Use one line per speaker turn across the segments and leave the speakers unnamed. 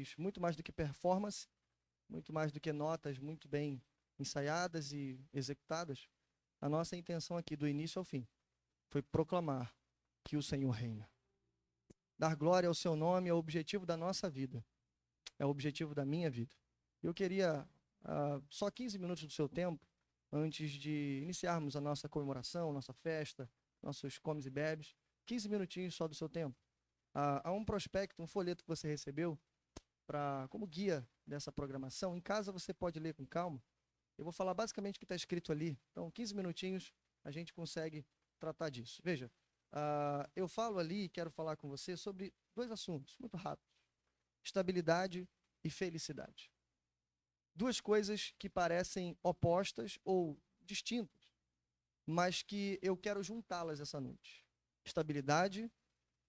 mais, muito mais do que performance, muito mais do que notas muito bem ensaiadas e executadas, a nossa intenção aqui, do início ao fim, foi proclamar que o Senhor reina. Dar glória ao seu nome é o objetivo da nossa vida, é o objetivo da minha vida. Eu queria só 15 minutos do seu tempo, antes de iniciarmos a nossa comemoração, nossa festa, nossos comes e bebes, 15 minutinhos só do seu tempo. Há um prospecto, um folheto que você recebeu como guia dessa programação. Em casa você pode ler com calma. Eu vou falar basicamente o que está escrito ali. Então, 15 minutinhos a gente consegue tratar disso. Veja, eu falo ali, quero falar com você sobre dois assuntos, muito rápidos. Estabilidade e felicidade. Duas coisas que parecem opostas ou distintas, mas que eu quero juntá-las essa noite. Estabilidade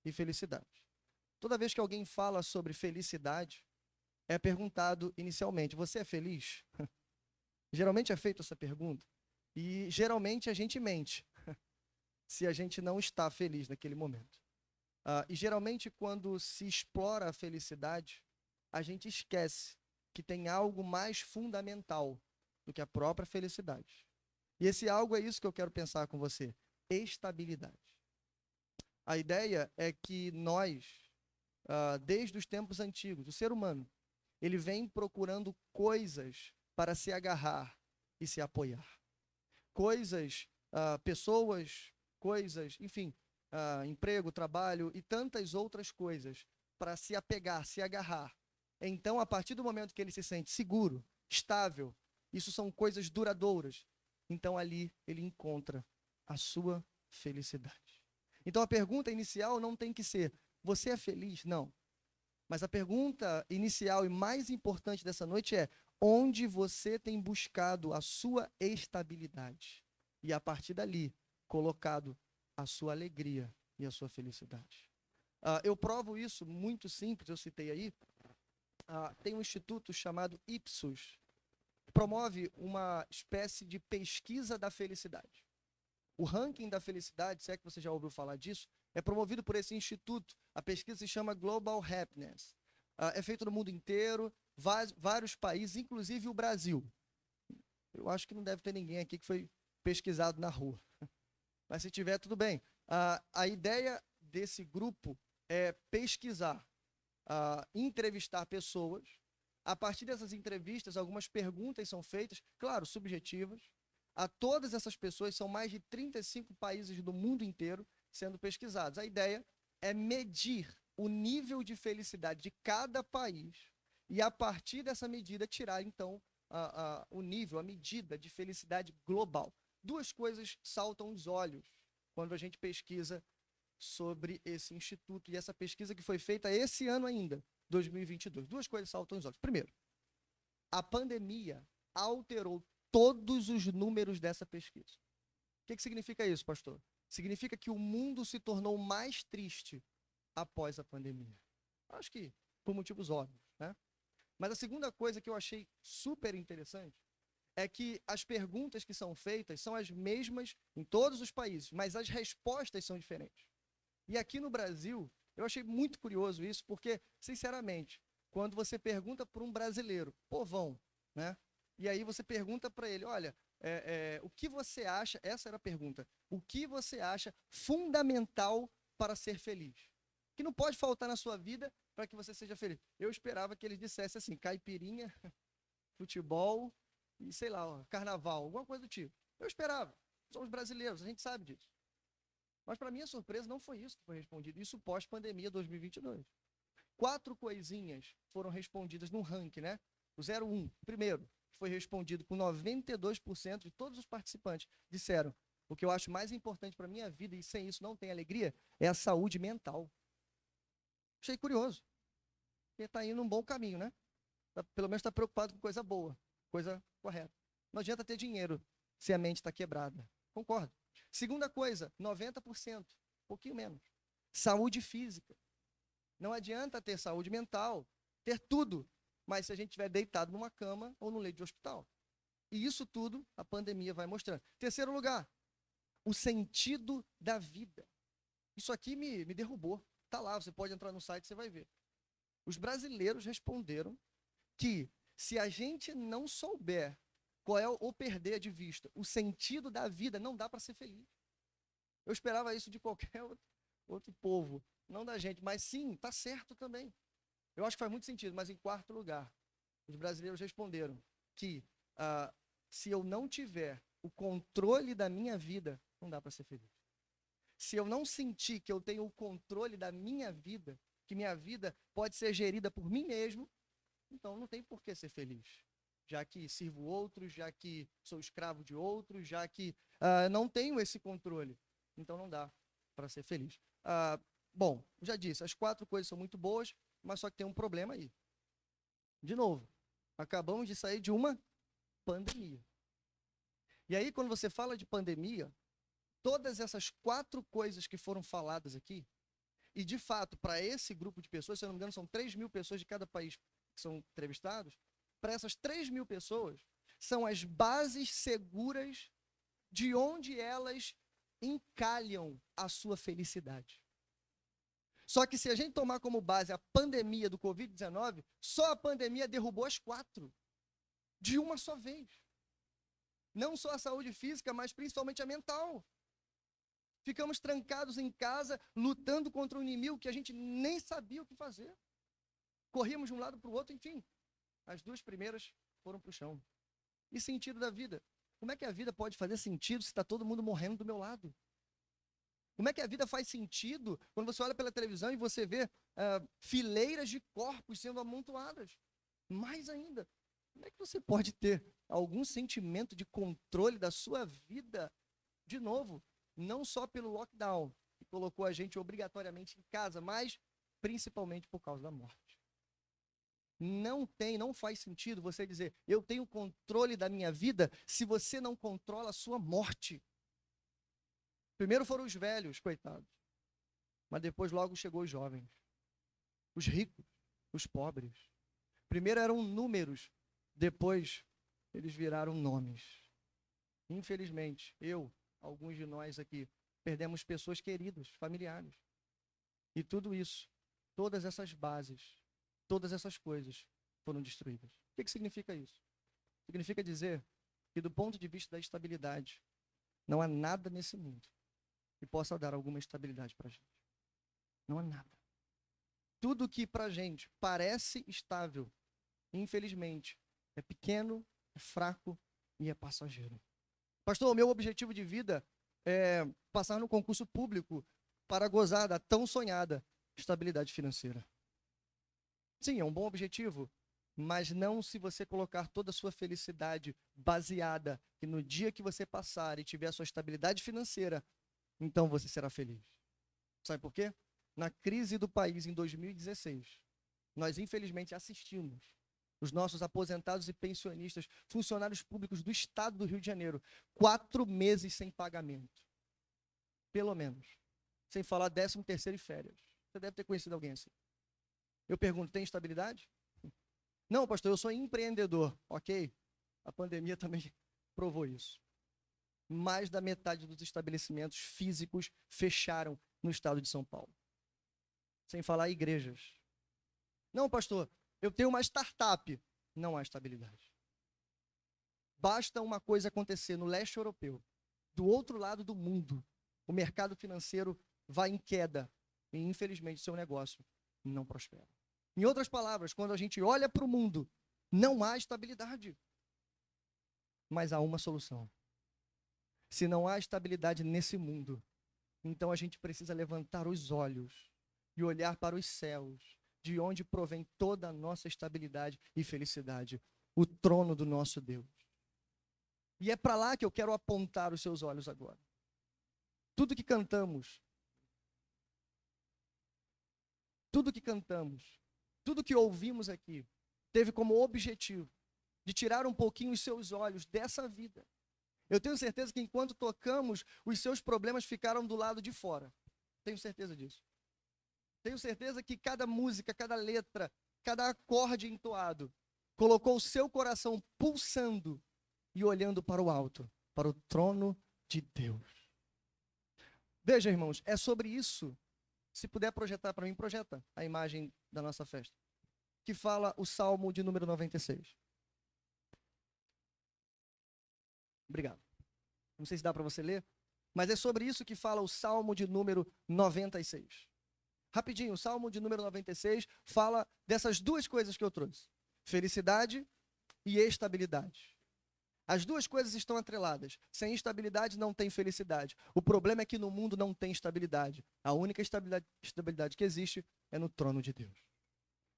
e felicidade. Toda vez que alguém fala sobre felicidade, é perguntado inicialmente, você é feliz? Geralmente é feita essa pergunta e geralmente a gente mente se a gente não está feliz naquele momento. E geralmente quando se explora a felicidade, a gente esquece que tem algo mais fundamental do que a própria felicidade. E esse algo é isso que eu quero pensar com você, estabilidade. A ideia é que nós, desde os tempos antigos, o ser humano, ele vem procurando coisas para se agarrar e se apoiar. Coisas, pessoas, coisas, enfim, emprego, trabalho e tantas outras coisas para se apegar, se agarrar. Então, a partir do momento que ele se sente seguro, estável, isso são coisas duradouras, então ali ele encontra a sua felicidade. Então, a pergunta inicial não tem que ser, você é feliz? Não. Mas a pergunta inicial e mais importante dessa noite é, onde você tem buscado a sua estabilidade? E a partir dali, colocado a sua alegria e a sua felicidade. Eu provo isso muito simples, eu citei aí. Tem um instituto chamado Ipsos, que promove uma espécie de pesquisa da felicidade. O ranking da felicidade, se é que você já ouviu falar disso, é promovido por esse instituto. A pesquisa se chama Global Happiness. É feito no mundo inteiro, vários países, inclusive o Brasil. Eu acho que não deve ter ninguém aqui que foi pesquisado na rua. Mas se tiver, tudo bem. A ideia desse grupo é pesquisar, entrevistar pessoas. A partir dessas entrevistas, algumas perguntas são feitas, claro, subjetivas. A todas essas pessoas, são mais de 35 países do mundo inteiro sendo pesquisados. A ideia é medir o nível de felicidade de cada país e, a partir dessa medida, tirar, então, o nível, a medida de felicidade global. Duas coisas saltam os olhos quando a gente pesquisa sobre esse instituto e essa pesquisa que foi feita esse ano ainda, 2022. Duas coisas saltam os olhos. Primeiro, a pandemia alterou todos os números dessa pesquisa. O que significa isso, pastor? Significa que o mundo se tornou mais triste após a pandemia. Acho que por motivos óbvios, né? Mas a segunda coisa que eu achei super interessante é que as perguntas que são feitas são as mesmas em todos os países, mas as respostas são diferentes. E aqui no Brasil, eu achei muito curioso isso, porque, sinceramente, quando você pergunta para um brasileiro, povão, né? E aí você pergunta para ele, olha, o que você acha, essa era a pergunta, o que você acha fundamental para ser feliz? Que não pode faltar na sua vida para que você seja feliz. Eu esperava que eles dissessem assim, caipirinha, futebol e, sei lá, carnaval, alguma coisa do tipo. Eu esperava. Somos brasileiros, a gente sabe disso. Mas, para minha surpresa, não foi isso que foi respondido. Isso pós-pandemia 2022. 4 coisinhas foram respondidas no ranking, né? O 01, primeiro, foi respondido com 92% de todos os participantes. Disseram, o que eu acho mais importante para a minha vida, e sem isso não tem alegria, é a saúde mental. Achei curioso. Porque está indo num bom caminho, né? Pelo menos está preocupado com coisa boa, coisa correta. Não adianta ter dinheiro se a mente está quebrada. Concordo. Segunda coisa, 90%, um pouquinho menos. Saúde física. Não adianta ter saúde mental, ter tudo, mas se a gente estiver deitado numa cama ou no leito de hospital. E isso tudo a pandemia vai mostrando. Terceiro lugar, o sentido da vida. Isso aqui me derrubou. Está lá, você pode entrar no site e você vai ver. Os brasileiros responderam que se a gente não souber qual é ou perder de vista o sentido da vida, não dá para ser feliz. Eu esperava isso de qualquer outro povo, não da gente, mas sim, está certo também. Eu acho que faz muito sentido, mas em quarto lugar, os brasileiros responderam que se eu não tiver o controle da minha vida, não dá para ser feliz. Se eu não sentir que eu tenho o controle da minha vida, que minha vida pode ser gerida por mim mesmo, então não tem por que ser feliz. Já que sirvo outros, já que sou escravo de outros, já que não tenho esse controle, então não dá para ser feliz. Bom, já disse, as 4 coisas são muito boas, mas só que tem um problema aí. De novo, acabamos de sair de uma pandemia. E aí, quando você fala de pandemia, todas essas 4 coisas que foram faladas aqui, e de fato, para esse grupo de pessoas, se eu não me engano, são 3.000 pessoas de cada país que são entrevistados, para essas 3.000 pessoas, são as bases seguras de onde elas encalham a sua felicidade. Só que se a gente tomar como base a pandemia do Covid-19, só a pandemia derrubou as 4, de uma só vez. Não só a saúde física, mas principalmente a mental. Ficamos trancados em casa, lutando contra um inimigo que a gente nem sabia o que fazer. Corríamos de um lado para o outro, enfim. As 2 primeiras foram para o chão. E sentido da vida? Como é que a vida pode fazer sentido se está todo mundo morrendo do meu lado? Como é que a vida faz sentido quando você olha pela televisão e você vê fileiras de corpos sendo amontoadas? Mais ainda, como é que você pode ter algum sentimento de controle da sua vida? De novo, não só pelo lockdown, que colocou a gente obrigatoriamente em casa, mas principalmente por causa da morte. Não faz sentido você dizer, eu tenho controle da minha vida, se você não controla a sua morte. Primeiro foram os velhos, coitados. Mas depois logo chegou os jovens. Os ricos, os pobres. Primeiro eram números, depois eles viraram nomes. Infelizmente, alguns de nós aqui, perdemos pessoas queridas, familiares. E tudo isso, todas essas bases, todas essas coisas foram destruídas. O que significa isso? Significa dizer que do ponto de vista da estabilidade, não há nada nesse mundo que possa dar alguma estabilidade para a gente. Não há nada. Tudo que para a gente parece estável, infelizmente, é pequeno, é fraco e é passageiro. Pastor, o meu objetivo de vida é passar no concurso público para gozar da tão sonhada estabilidade financeira. Sim, é um bom objetivo, mas não se você colocar toda a sua felicidade baseada que no dia que você passar e tiver a sua estabilidade financeira, então você será feliz. Sabe por quê? Na crise do país em 2016, nós infelizmente assistimos os nossos aposentados e pensionistas, funcionários públicos do estado do Rio de Janeiro, 4 meses sem pagamento. Pelo menos. Sem falar 13º e férias. Você deve ter conhecido alguém assim. Eu pergunto, tem estabilidade? Não, pastor, eu sou empreendedor. Ok, a pandemia também provou isso. Mais da metade dos estabelecimentos físicos fecharam no estado de São Paulo. Sem falar igrejas. Não, pastor, eu tenho uma startup. Não há estabilidade. Basta uma coisa acontecer no leste europeu, do outro lado do mundo, o mercado financeiro vai em queda e, infelizmente, seu negócio não prospera. Em outras palavras, quando a gente olha para o mundo, não há estabilidade. Mas há uma solução. Se não há estabilidade nesse mundo, então a gente precisa levantar os olhos e olhar para os céus, de onde provém toda a nossa estabilidade e felicidade, o trono do nosso Deus. E é para lá que eu quero apontar os seus olhos agora. Tudo que cantamos, tudo que ouvimos aqui, teve como objetivo de tirar um pouquinho os seus olhos dessa vida. Eu tenho certeza que enquanto tocamos, os seus problemas ficaram do lado de fora. Tenho certeza disso. Tenho certeza que cada música, cada letra, cada acorde entoado, colocou o seu coração pulsando e olhando para o alto, para o trono de Deus. Veja, irmãos, é sobre isso. Se puder projetar para mim, projeta a imagem da nossa festa. que fala o Salmo de número 96? Obrigado. Não sei se dá para você ler, mas é sobre isso que fala o Salmo de número 96. Rapidinho, o Salmo de número 96 fala dessas duas coisas que eu trouxe: felicidade e estabilidade. As duas coisas estão atreladas. Sem estabilidade não tem felicidade. O problema é que no mundo não tem estabilidade. A única estabilidade que existe é no trono de Deus.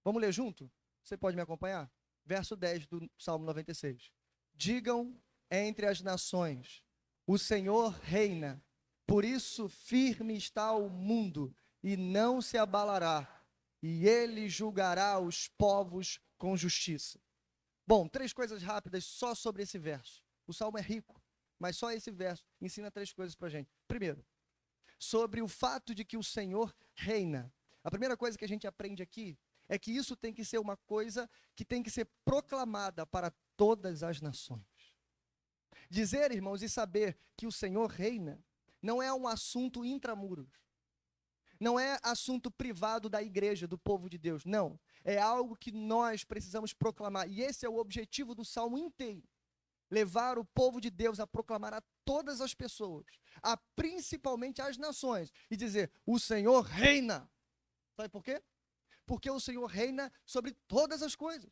Vamos ler junto? Você pode me acompanhar? Verso 10 do Salmo 96. Digam entre as nações: o Senhor reina, por isso firme está o mundo e não se abalará, e ele julgará os povos com justiça. Bom, 3 coisas rápidas só sobre esse verso. O Salmo é rico, mas só esse verso ensina 3 coisas para a gente. Primeiro, sobre o fato de que o Senhor reina. A primeira coisa que a gente aprende aqui é que isso tem que ser uma coisa que tem que ser proclamada para todas as nações. Dizer, irmãos, e saber que o Senhor reina não é um assunto intramuros. Não é assunto privado da igreja, do povo de Deus. Não. É algo que nós precisamos proclamar. E esse é o objetivo do Salmo inteiro. Levar o povo de Deus a proclamar a todas as pessoas, a principalmente às nações, e dizer: o Senhor reina. Sabe por quê? Porque o Senhor reina sobre todas as coisas.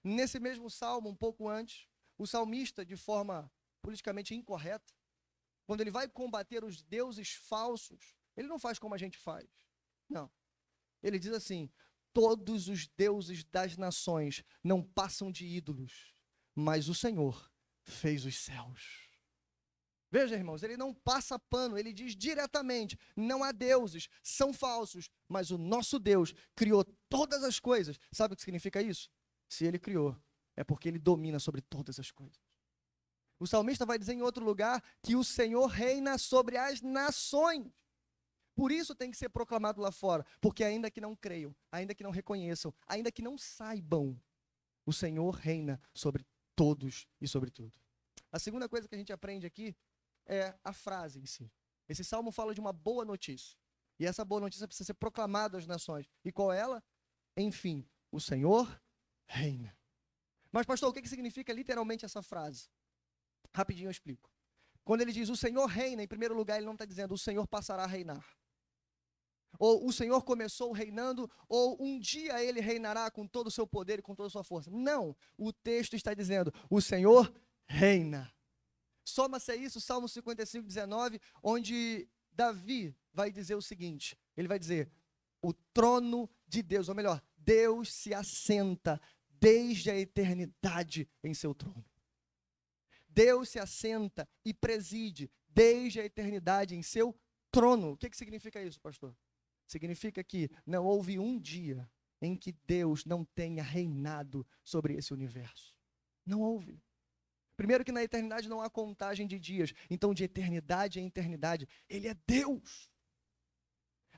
Nesse mesmo salmo, um pouco antes, o salmista, de forma politicamente incorreta, quando ele vai combater os deuses falsos, ele não faz como a gente faz. Não. Ele diz assim: todos os deuses das nações não passam de ídolos, mas o Senhor fez os céus. Veja, irmãos, ele não passa pano, ele diz diretamente: não há deuses, são falsos, mas o nosso Deus criou todas as coisas. Sabe o que significa isso? Se ele criou, é porque ele domina sobre todas as coisas. O salmista vai dizer em outro lugar que o Senhor reina sobre as nações. Por isso tem que ser proclamado lá fora, porque ainda que não creiam, ainda que não reconheçam, ainda que não saibam, o Senhor reina sobre todos e sobre tudo. A segunda coisa que a gente aprende aqui é a frase em si. Esse salmo fala de uma boa notícia. E essa boa notícia precisa ser proclamada às nações. E qual é ela? Enfim, o Senhor reina. Mas, pastor, o que significa literalmente essa frase? Rapidinho eu explico. Quando ele diz o Senhor reina, em primeiro lugar, ele não está dizendo o Senhor passará a reinar. Ou o Senhor começou reinando, ou um dia ele reinará com todo o seu poder e com toda a sua força. Não, o texto está dizendo, o Senhor reina. Soma-se a isso, Salmo 55, 19, onde Davi vai dizer o seguinte, ele vai dizer: o trono de Deus, ou melhor, Deus se assenta desde a eternidade em seu trono. Deus se assenta e preside desde a eternidade em seu trono. O que significa isso, pastor? Significa que não houve um dia em que Deus não tenha reinado sobre esse universo. Não houve. Primeiro que na eternidade não há contagem de dias. Então, de eternidade em eternidade, Ele é Deus.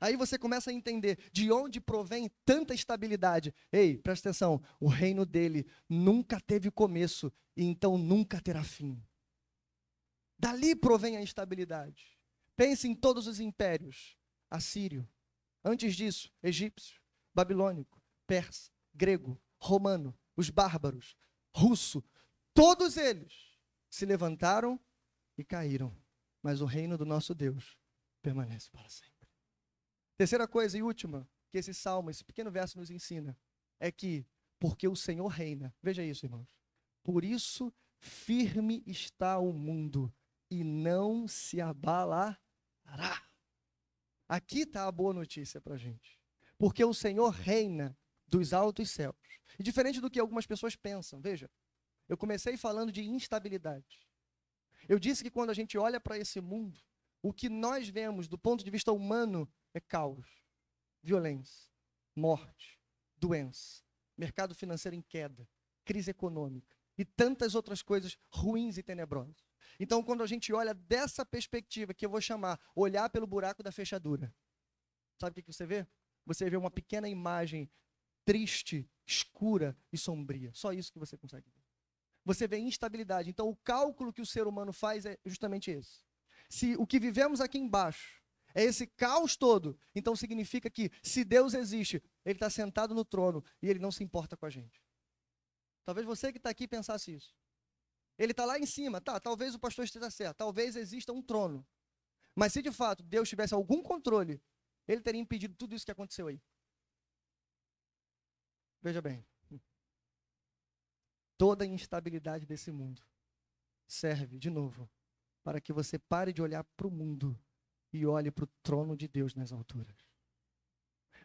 Aí você começa a entender de onde provém tanta estabilidade. Ei, presta atenção, o reino dele nunca teve começo e então nunca terá fim. Dali provém a estabilidade. Pense em todos os impérios: assírio, antes disso, egípcio, babilônico, persa, grego, romano, os bárbaros, russo, todos eles se levantaram e caíram, mas o reino do nosso Deus permanece para sempre. Terceira coisa e última que esse salmo, esse pequeno verso nos ensina, é que, porque o Senhor reina, veja isso, irmãos, por isso firme está o mundo e não se abalará. Aqui está a boa notícia para a gente, porque o Senhor reina dos altos céus. E diferente do que algumas pessoas pensam, veja, eu comecei falando de instabilidade. Eu disse que quando a gente olha para esse mundo, o que nós vemos do ponto de vista humano é caos, violência, morte, doença, mercado financeiro em queda, crise econômica e tantas outras coisas ruins e tenebrosas. Então, quando a gente olha dessa perspectiva, que eu vou chamar olhar pelo buraco da fechadura, sabe o que você vê? Você vê uma pequena imagem triste, escura e sombria. Só isso que você consegue ver. Você vê instabilidade. Então, o cálculo que o ser humano faz é justamente esse. Se o que vivemos aqui embaixo é esse caos todo, então significa que se Deus existe, ele está sentado no trono e ele não se importa com a gente. Talvez você que está aqui pensasse isso. Ele está lá em cima, tá, talvez o pastor esteja certo, talvez exista um trono. Mas se de fato Deus tivesse algum controle, ele teria impedido tudo isso que aconteceu aí. Veja bem, toda a instabilidade desse mundo serve, de novo, para que você pare de olhar para o mundo e olhe para o trono de Deus nas alturas.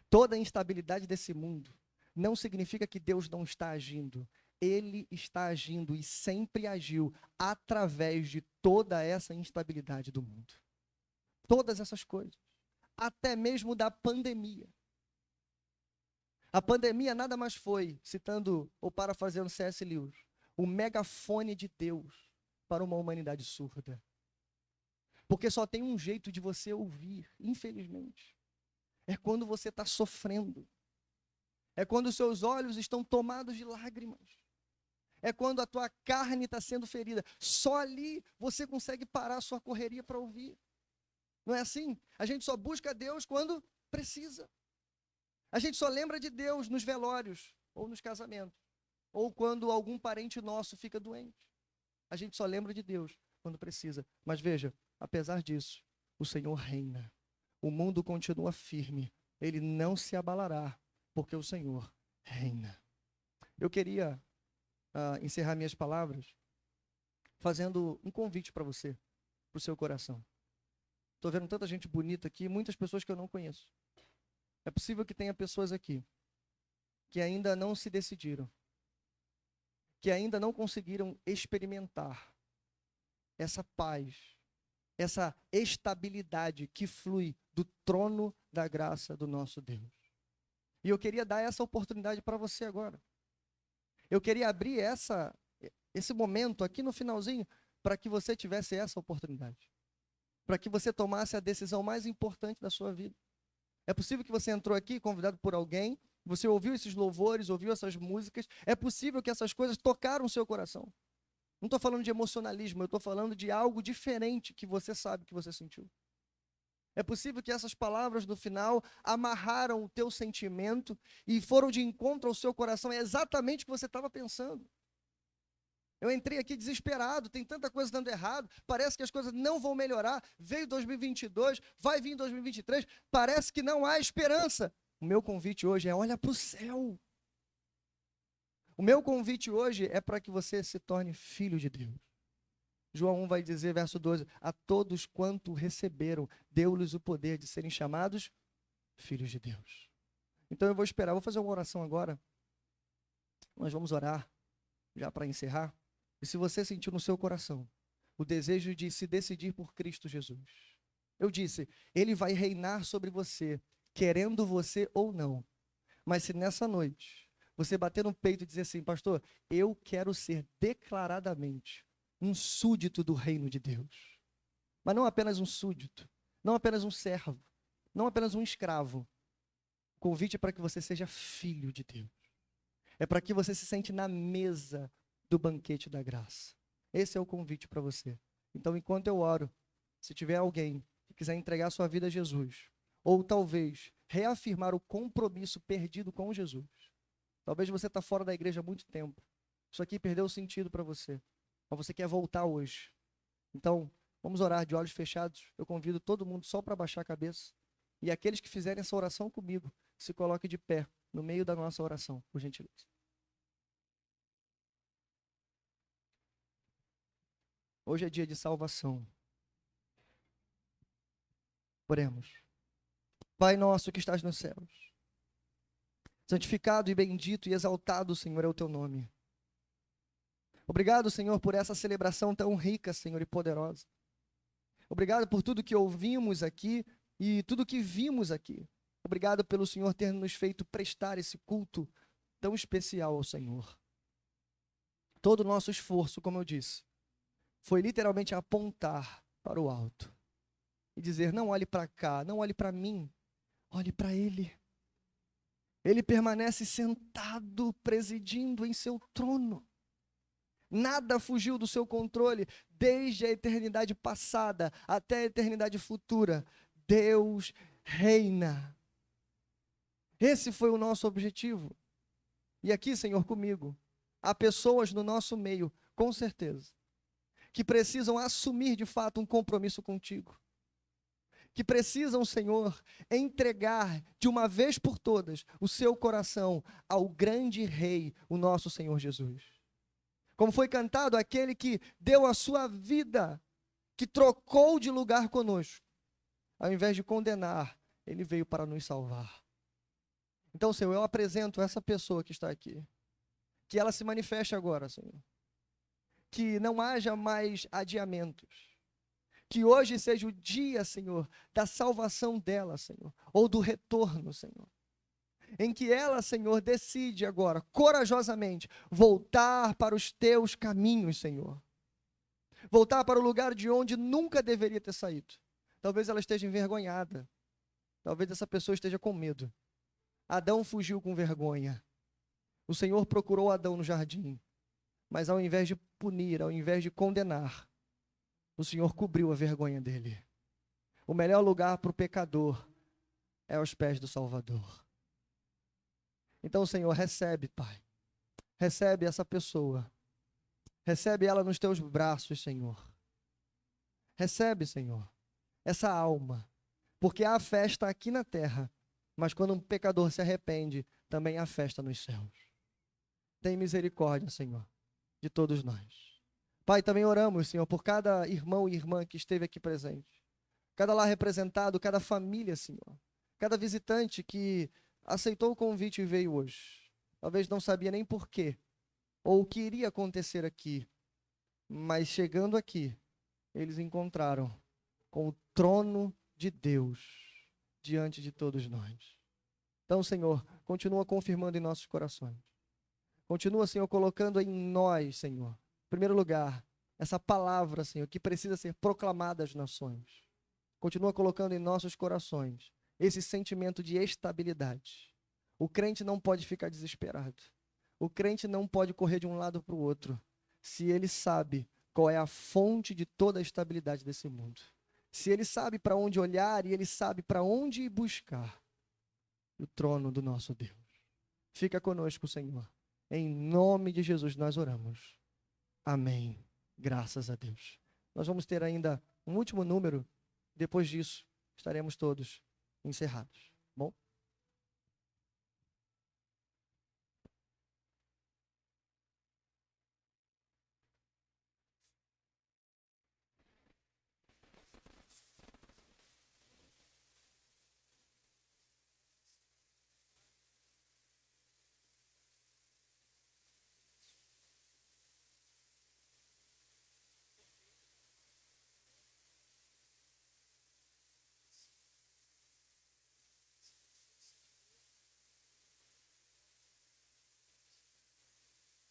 Toda a instabilidade desse mundo não significa que Deus não está agindo. Ele está agindo e sempre agiu através de toda essa instabilidade do mundo. Todas essas coisas. Até mesmo da pandemia. A pandemia nada mais foi, citando ou parafraseando C.S. Lewis, o megafone de Deus para uma humanidade surda. Porque só tem um jeito de você ouvir, infelizmente. É quando você está sofrendo. É quando os seus olhos estão tomados de lágrimas. É quando a tua carne está sendo ferida. Só ali você consegue parar a sua correria para ouvir. Não é assim? A gente só busca Deus quando precisa. A gente só lembra de Deus nos velórios ou nos casamentos. Ou quando algum parente nosso fica doente. A gente só lembra de Deus quando precisa. Mas veja, apesar disso, o Senhor reina. O mundo continua firme. Ele não se abalará, porque o Senhor reina. Eu queria encerrar minhas palavras fazendo um convite para você, para o seu coração. Estou vendo tanta gente bonita aqui, muitas pessoas que eu não conheço. É possível que tenha pessoas aqui que ainda não se decidiram, que ainda não conseguiram experimentar essa paz, essa estabilidade que flui do trono da graça do nosso Deus. E eu queria dar essa oportunidade para você agora. Eu queria abrir esse momento aqui no finalzinho para que você tivesse essa oportunidade. Para que você tomasse a decisão mais importante da sua vida. É possível que você entrou aqui convidado por alguém, você ouviu esses louvores, ouviu essas músicas, é possível que essas coisas tocaram o seu coração. Não estou falando de emocionalismo, eu estou falando de algo diferente que você sabe que você sentiu. É possível que essas palavras no final amarraram o teu sentimento e foram de encontro ao seu coração, é exatamente o que você estava pensando. Eu entrei aqui desesperado, tem tanta coisa dando errado, parece que as coisas não vão melhorar, veio 2022, vai vir 2023, parece que não há esperança. O meu convite hoje é olha para o céu. O meu convite hoje é para que você se torne filho de Deus. João 1 vai dizer, verso 12, a todos quanto receberam, deu-lhes o poder de serem chamados filhos de Deus. Então eu vou esperar, vou fazer uma oração agora. Nós vamos orar, já para encerrar. E se você sentiu no seu coração o desejo de se decidir por Cristo Jesus, eu disse, Ele vai reinar sobre você, querendo você ou não. Mas se nessa noite você bater no peito e dizer assim, pastor, eu quero ser declaradamente um súdito do reino de Deus. Mas não apenas um súdito, não apenas um servo, não apenas um escravo. O convite é para que você seja filho de Deus. É para que você se sente na mesa do banquete da graça. Esse é o convite para você. Então, enquanto eu oro, se tiver alguém que quiser entregar sua vida a Jesus, ou talvez reafirmar o compromisso perdido com Jesus, talvez você está fora da igreja há muito tempo, isso aqui perdeu o sentido para você, mas você quer voltar hoje. Então, vamos orar de olhos fechados. Eu convido todo mundo só para baixar a cabeça. E aqueles que fizerem essa oração comigo, se coloquem de pé no meio da nossa oração, por gentileza. Hoje é dia de salvação. Oremos. Pai nosso que estás nos céus, santificado e bendito e exaltado, Senhor, é o teu nome. Obrigado, Senhor, por essa celebração tão rica, Senhor, e poderosa. Obrigado por tudo que ouvimos aqui e tudo que vimos aqui. Obrigado pelo Senhor ter nos feito prestar esse culto tão especial ao Senhor. Todo o nosso esforço, como eu disse, foi literalmente apontar para o alto e dizer, não olhe para cá, não olhe para mim, olhe para Ele. Ele permanece sentado, presidindo em seu trono. Nada fugiu do seu controle, desde a eternidade passada até a eternidade futura. Deus reina. Esse foi o nosso objetivo. E aqui, Senhor, comigo, há pessoas no nosso meio, com certeza, que precisam assumir de fato um compromisso contigo. Que precisam, Senhor, entregar de uma vez por todas o seu coração ao grande Rei, o nosso Senhor Jesus. Como foi cantado, aquele que deu a sua vida, que trocou de lugar conosco. Ao invés de condenar, ele veio para nos salvar. Então, Senhor, eu apresento essa pessoa que está aqui. Que ela se manifeste agora, Senhor. Que não haja mais adiamentos. Que hoje seja o dia, Senhor, da salvação dela, Senhor. Ou do retorno, Senhor. Em que ela, Senhor, decide agora, corajosamente, voltar para os teus caminhos, Senhor. Voltar para o lugar de onde nunca deveria ter saído. Talvez ela esteja envergonhada. Talvez essa pessoa esteja com medo. Adão fugiu com vergonha. O Senhor procurou Adão no jardim. Mas ao invés de punir, ao invés de condenar, o Senhor cobriu a vergonha dele. O melhor lugar para o pecador é aos pés do Salvador. Então, Senhor, recebe, Pai. Recebe essa pessoa. Recebe ela nos teus braços, Senhor. Recebe, Senhor, essa alma. Porque há festa aqui na terra, mas quando um pecador se arrepende, também há festa nos céus. Tem misericórdia, Senhor, de todos nós. Pai, também oramos, Senhor, por cada irmão e irmã que esteve aqui presente. Cada lar representado, cada família, Senhor. Cada visitante que aceitou o convite e veio hoje. Talvez não sabia nem porquê, ou o que iria acontecer aqui. Mas chegando aqui, eles encontraram com o trono de Deus diante de todos nós. Então, Senhor, continua confirmando em nossos corações. Continua, Senhor, colocando em nós, Senhor, em primeiro lugar, essa palavra, Senhor, que precisa ser proclamada às nações. Continua colocando em nossos corações esse sentimento de estabilidade. O crente não pode ficar desesperado. O crente não pode correr de um lado para o outro, se ele sabe qual é a fonte de toda a estabilidade desse mundo. Se ele sabe para onde olhar e ele sabe para onde buscar o trono do nosso Deus. Fica conosco, Senhor. Em nome de Jesus nós oramos. Amém. Graças a Deus. Nós vamos ter ainda um último número. Depois disso, estaremos todos encerrados. Bom?